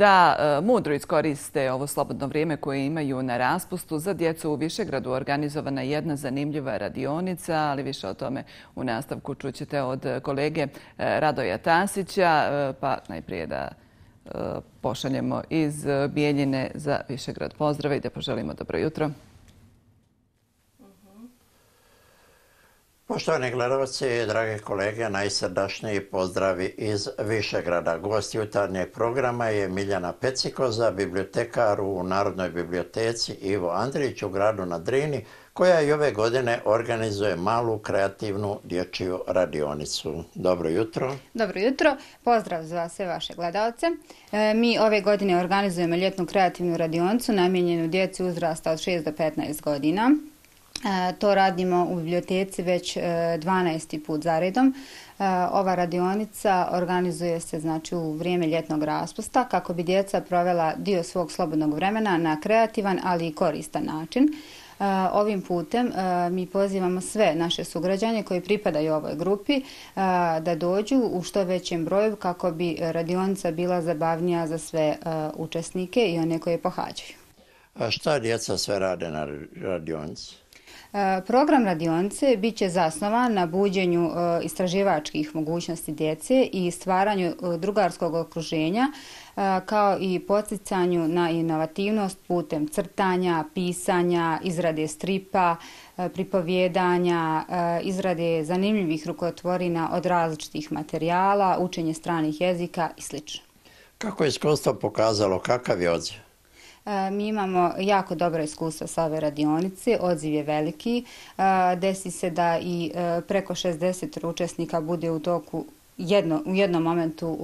da mudro iskoriste ovo slobodno vrijeme koje imaju na raspustu. Za djecu u Višegradu organizovana jedna zanimljiva radionica, ali više o tome u nastavku čućete od kolege Radoja Tasića. Pa najprije da pošaljemo iz Bijeljine za Višegrad pozdrave i da poželimo dobro jutro. Poštovani gledalci, drage kolege, najsrdačniji pozdravi iz Višegrada. Gost jutarnjeg programa je Miljana Pecikoza, bibliotekar u Narodnoj biblioteci Ivo Andrić u gradu na Drini, koja i ove godine organizuje malu kreativnu dječju radionicu. Dobro jutro. Dobro jutro. Pozdrav za sve vaše gledalce. Mi ove godine organizujemo ljetnu kreativnu radionicu namijenjenu djeci uzrasta od 6 do 15 godina. To radimo u biblioteci već 12. put za redom. Ova radionica organizuje se u vrijeme ljetnog raspusta kako bi djeca provela dio svog slobodnog vremena na kreativan, ali i koristan način. Ovim putem mi pozivamo sve naše sugrađane koji pripadaju ovoj grupi da dođu u što većem broju kako bi radionica bila zabavnija za sve učesnike i one koje pohađaju. A šta djeca sve rade na radionici? Program radionice bit će zasnovan na buđenju istraživačkih mogućnosti djece i stvaranju drugarskog okruženja, kao i poticanju na inovativnost putem crtanja, pisanja, izrade stripa, pripovjedanja, izrade zanimljivih rukotvorina od različitih materijala, učenje stranih jezika i sl. Kako je iskustvo pokazalo, kakav je odziv? Mi imamo jako dobro iskustvo sa ove radionice, odziv je veliki. Desi se da i preko 60 učesnika bude u toku u jednom momentu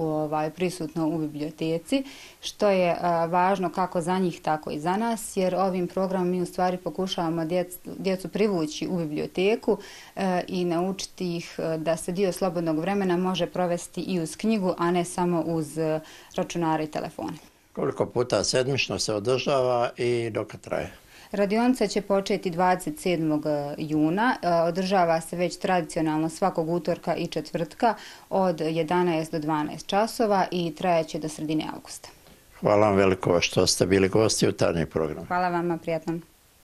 prisutno u biblioteci, što je važno kako za njih, tako i za nas, jer ovim programom mi u stvari pokušavamo djecu privući u biblioteku i naučiti ih da se dio slobodnog vremena može provesti i uz knjigu, a ne samo uz računare i telefone. Koliko puta sedmično se održava i dok traje? Radionica će početi 27. juna. Održava se već tradicionalno svakog utorka i četvrtka od 11 do 12 časova i trajaće do sredine avgusta. Hvala vam veliko što ste bili gosti jutarnjeg programa. Hvala vama, prijatno.